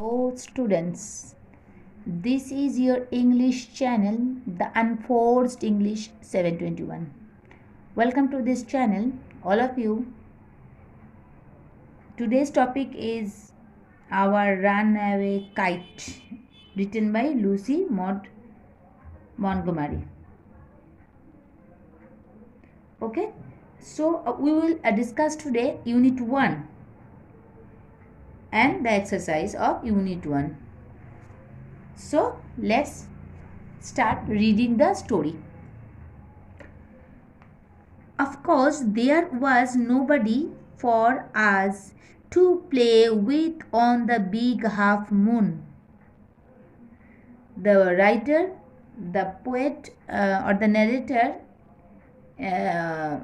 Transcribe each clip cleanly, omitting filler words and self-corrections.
Hello, students. This is your English channel, the Unforced English 721. Welcome to this channel, all of you. Today's topic is Our Runaway Kite, written by Lucy Maud Montgomery. Okay, so we will discuss today Unit 1 and the exercise of Unit 1. So let's start reading the story. Of course, there was nobody for us to play with on the big half moon. The writer, the poet, or the narrator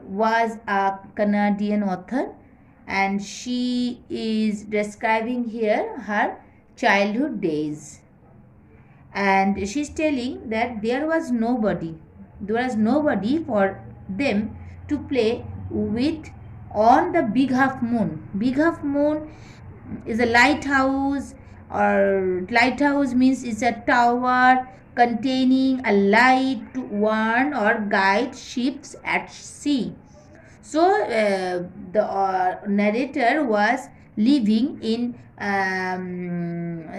was a Canadian author, and she is describing here her childhood days. And she's telling that there was nobody for them to play with on the big half moon. Big half moon is a lighthouse, or lighthouse means it's a tower containing a light to warn or guide ships at sea. So the narrator was living in an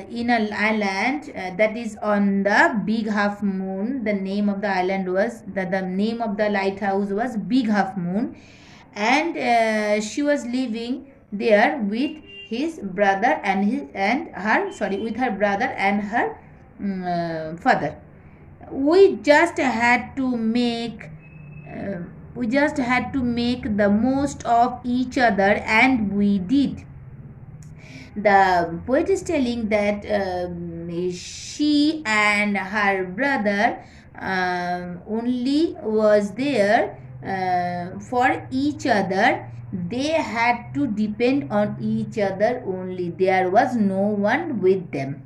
island that is on the big half moon. The name of the island was the name of the lighthouse was Big Half Moon, and she was living there with his brother with her brother and her father. We just had to make the most of each other, and we did. The poet is telling that she and her brother only was there for each other. They had to depend on each other only. There was no one with them.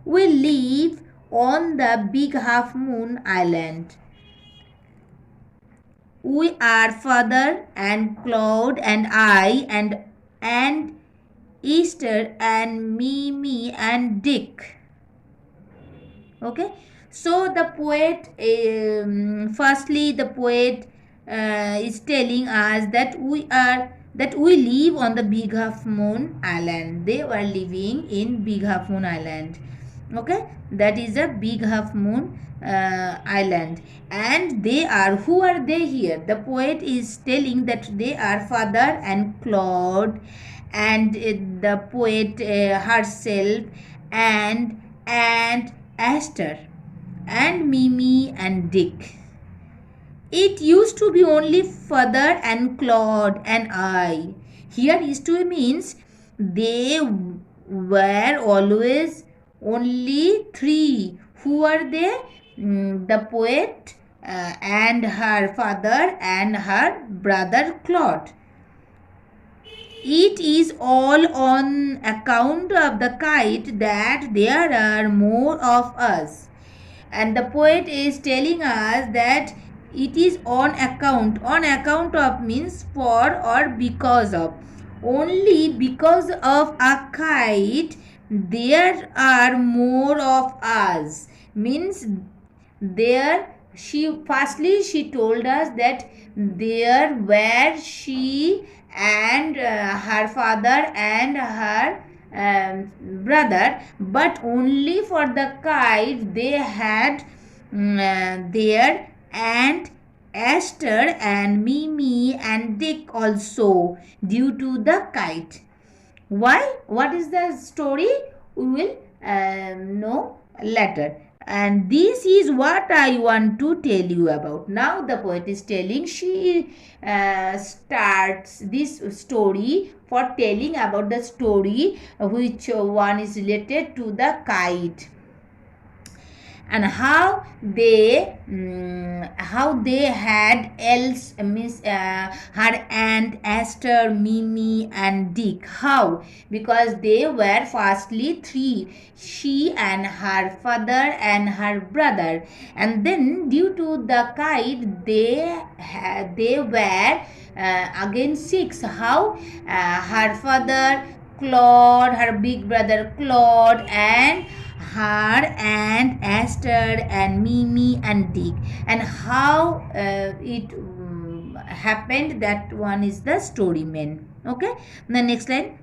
We live on the Big Half Moon Island. We are Father and Claude and I and Easter and Mimi and Dick. Okay, so the poet firstly the poet is telling us that we live on the Big Half Moon Island. They were living in Big Half Moon Island. Okay, that is a Big Half Moon island, and who are they here? The poet is telling that they are Father and Claude, and the poet herself, and Esther, and Mimi and Dick. It used to be only Father and Claude and I. Here used to means they were always only three. Who are they? The poet and her father and her brother Claude. It is all on account of the kite that there are more of us. And the poet is telling us that it is on account. On account of means for or because of. Only because of a kite there are more of us. Means there she told us that there were she and her father and her brother, but only for the kite they had their aunt Esther and Mimi and Dick also, due to the kite. Why? What is the story? We will know later. And this is what I want to tell you about. Now the poet is telling, she starts this story for telling about the story which one is related to the kite, and how they had else means her aunt Esther, Mimi and Dick. How? Because they were firstly three, she and her father and her brother, and then due to the kite they were again six. How? Her father Claude, her big brother Claude, and her and Esther and Mimi and Dick. And how it happened, that one is the story man. Okay, the next line.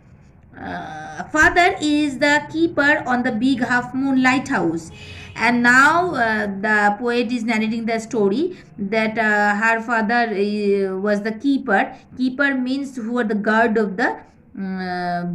Father is the keeper on the big half moon lighthouse, and now the poet is narrating the story that her father was the keeper. Keeper means who are the guard of the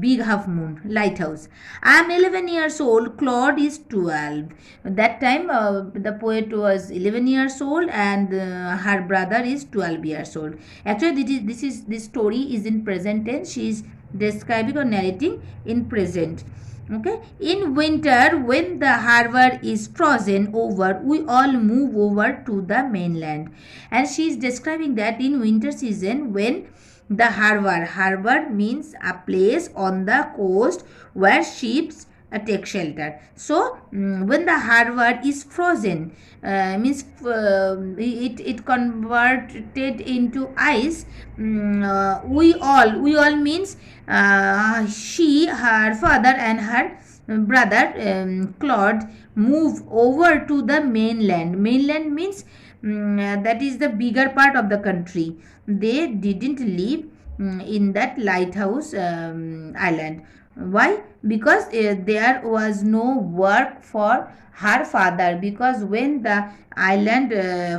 big half moon lighthouse. I am 11 years old, Claude is 12. That time the poet was 11 years old, and her brother is 12 years old. Actually this story is in present tense. She is describing or narrating in present. Okay, in winter when the harbor is frozen over, we all move over to the mainland. And she is describing that in winter season when the harbor means a place on the coast where ships take shelter. So when the harbor is frozen, means it converted into ice. We all means she, her father, and her brother Claude move over to the mainland. Mainland means that is the bigger part of the country. They didn't live in that lighthouse island. Why? Because there was no work for her father, because when the island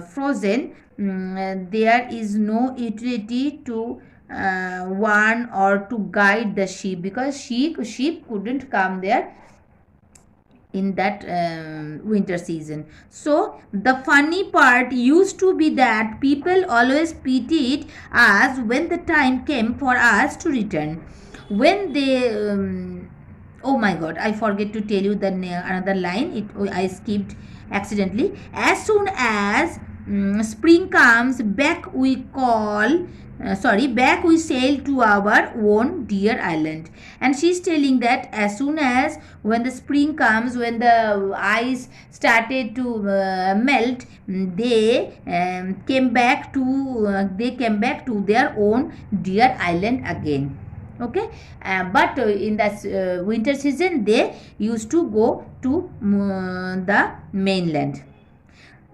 frozen, there is no utility to warn or to guide the sheep, because sheep couldn't come there in that winter season. So the funny part used to be that people always pitied us when the time came for us to return. When they oh my god, I forget to tell you the another line. I skipped accidentally. As soon as spring comes back, back we sail to our own dear island. And she's telling that as soon as when the spring comes, when the ice started to melt, they came back to their own dear island again. Okay, but in the winter season they used to go to the mainland.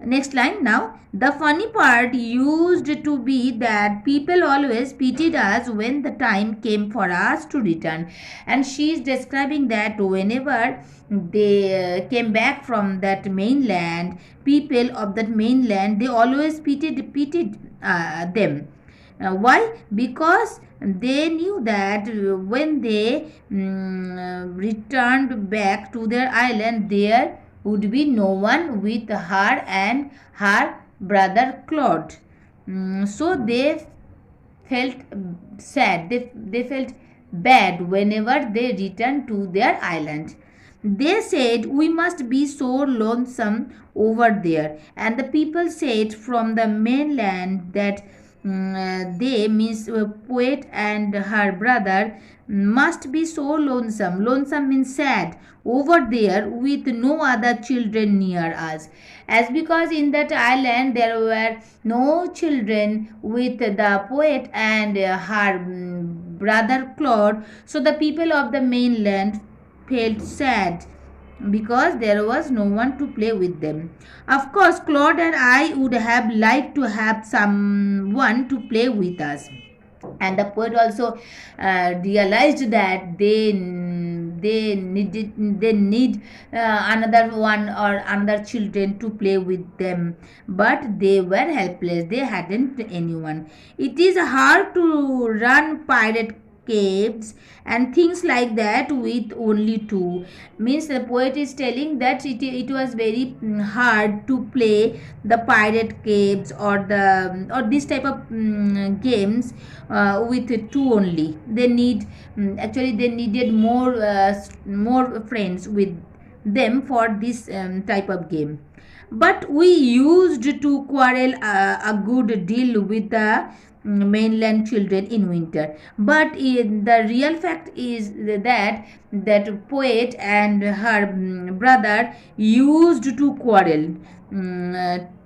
Next line. Now the funny part used to be that people always pitied us when the time came for us to return. And she is describing that whenever they came back from that mainland, people of that mainland, they always pitied them. Why? Because they knew that when they returned back to their island, there would be no one with her and her brother Claude. So they felt sad. They felt bad whenever they returned to their island. They said, we must be so lonesome over there. And the people said from the mainland that they, means poet and her brother, must be so lonesome. Lonesome means sad over there with no other children near us. As because in that island there were no children with the poet and her brother Claude, so the people of the mainland felt sad because there was no one to play with them. Of course, Claude and I would have liked to have someone to play with us. And the poet also realized that they need another one or another children to play with them, but they were helpless. They hadn't anyone. It is hard to run pirate caves and things like that with only two. Means the poet is telling that it was very hard to play the pirate caves or this type of games with two only. They actually they needed more friends with them for this type of game. But we used to quarrel a good deal with the mainland children in winter. But the real fact is that poet and her brother used to quarrel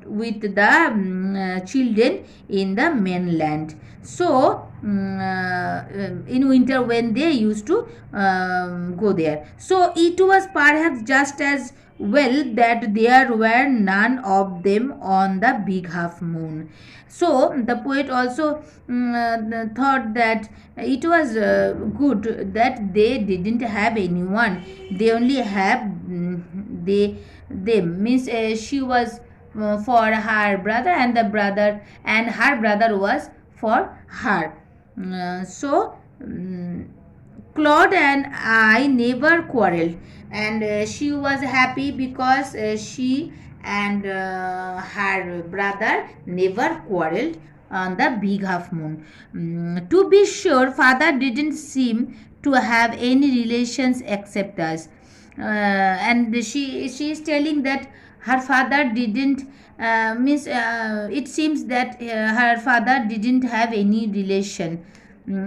with the children in the mainland. So in winter when they used to go there, so it was perhaps just as well that there were none of them on the big half moon. So the poet also thought that it was good that they didn't have anyone. They only have they them means she was for her brother, and the brother and her brother was for her. So Claude and I never quarreled, and she was happy because she and her brother never quarreled on the big half moon. To be sure, father didn't seem to have any relations except us, and she is telling that her father didn't means it seems that her father didn't have any relation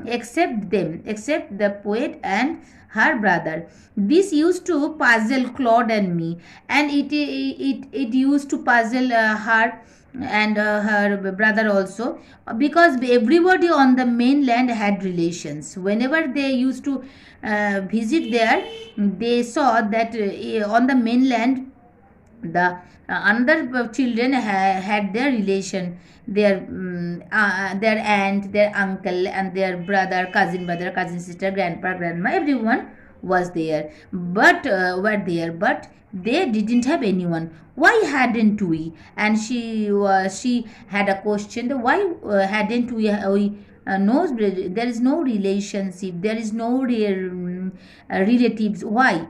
except them, except the poet and her brother. This used to puzzle Claude and me, and it used to puzzle her and her brother also, because everybody on the mainland had relations. Whenever they used to visit there, they saw that on the mainland the another children had their relation, their aunt, their uncle, and their brother, cousin sister, grandpa, grandma, everyone was there, but but they didn't have anyone. Why hadn't we? And she had a question, why hadn't we no, there is no relationship, there is no real relatives. Why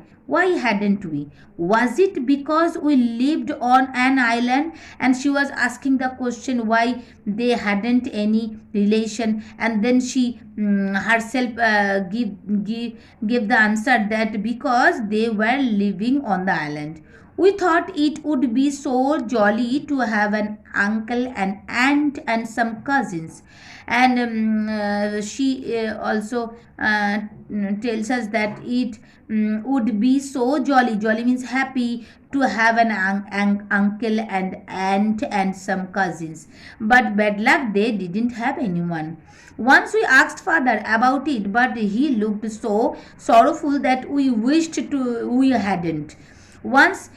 hadn't we? Was it because we lived on an island? And she was asking the question why they hadn't any relation, and then she herself give the answer that because they were living on the island. We thought it would be so jolly to have an uncle, an aunt, and some cousins. And she also tells us that it would be so jolly. Jolly means happy, to have an uncle and aunt and some cousins. But bad luck, they didn't have anyone. Once we asked father about it, but he looked so sorrowful that we wished we hadn't. Once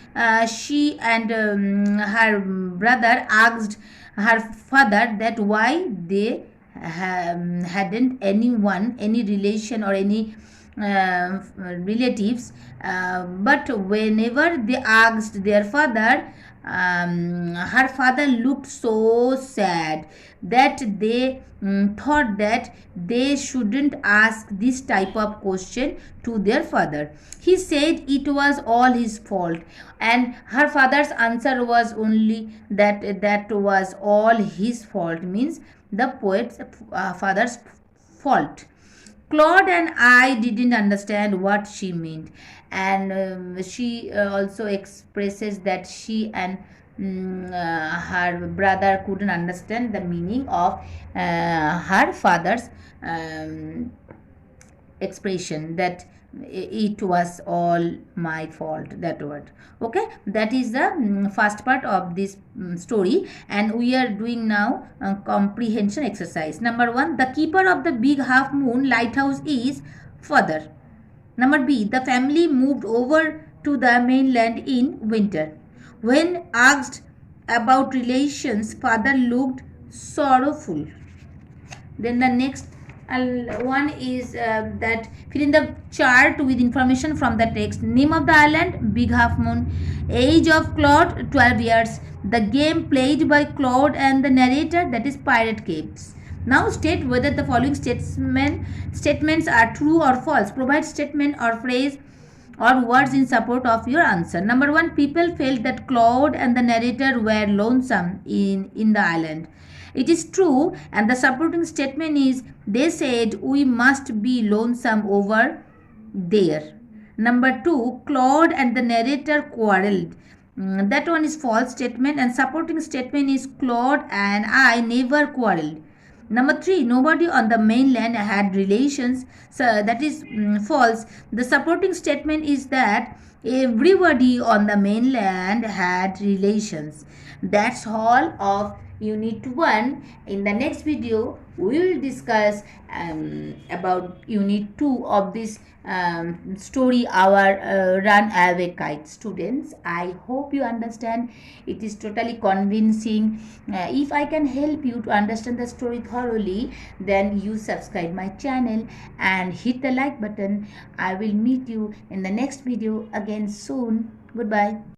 she and her brother asked her father that why they hadn't anyone, any relation or any relatives, but whenever they asked their father, her father looked so sad that they thought that they shouldn't ask this type of question to their father. He said it was all his fault, and her father's answer was only that was all his fault, means the poet's father's fault. Claude and I didn't understand what she meant, and she also expresses that she and her brother couldn't understand the meaning of her father's um, expression, that it was all my fault, that word. Okay, that is the first part of this story, and we are doing now comprehension exercise. Number 1, the keeper of the big half moon lighthouse is father. Number B, the family moved over to the mainland in winter. When asked about relations, father looked sorrowful. Then the next one is that fill in the chart with information from the text. Name of the island, big half moon. Age of Claude, 12 years. The game played by Claude and the narrator, that is Pirate Caves. Now state whether the following statements are true or false. Provide statement or phrase or words in support of your answer. Number 1, people felt that Claude and the narrator were lonesome in the island. It is true, and the supporting statement is they said we must be lonesome over there. Number 2, Claude and the narrator quarreled. That one is false statement, and supporting statement is Claude and I never quarreled. Number 3, nobody on the mainland had relations. So that is false. The supporting statement is that everybody on the mainland had relations. That's all of unit 1. In the next video we will discuss about unit 2 of this story, our run away kite. Students, I hope you understand. It is totally convincing. If I can help you to understand the story thoroughly, then you subscribe my channel and hit the like button. I will meet you in the next video again soon. Goodbye.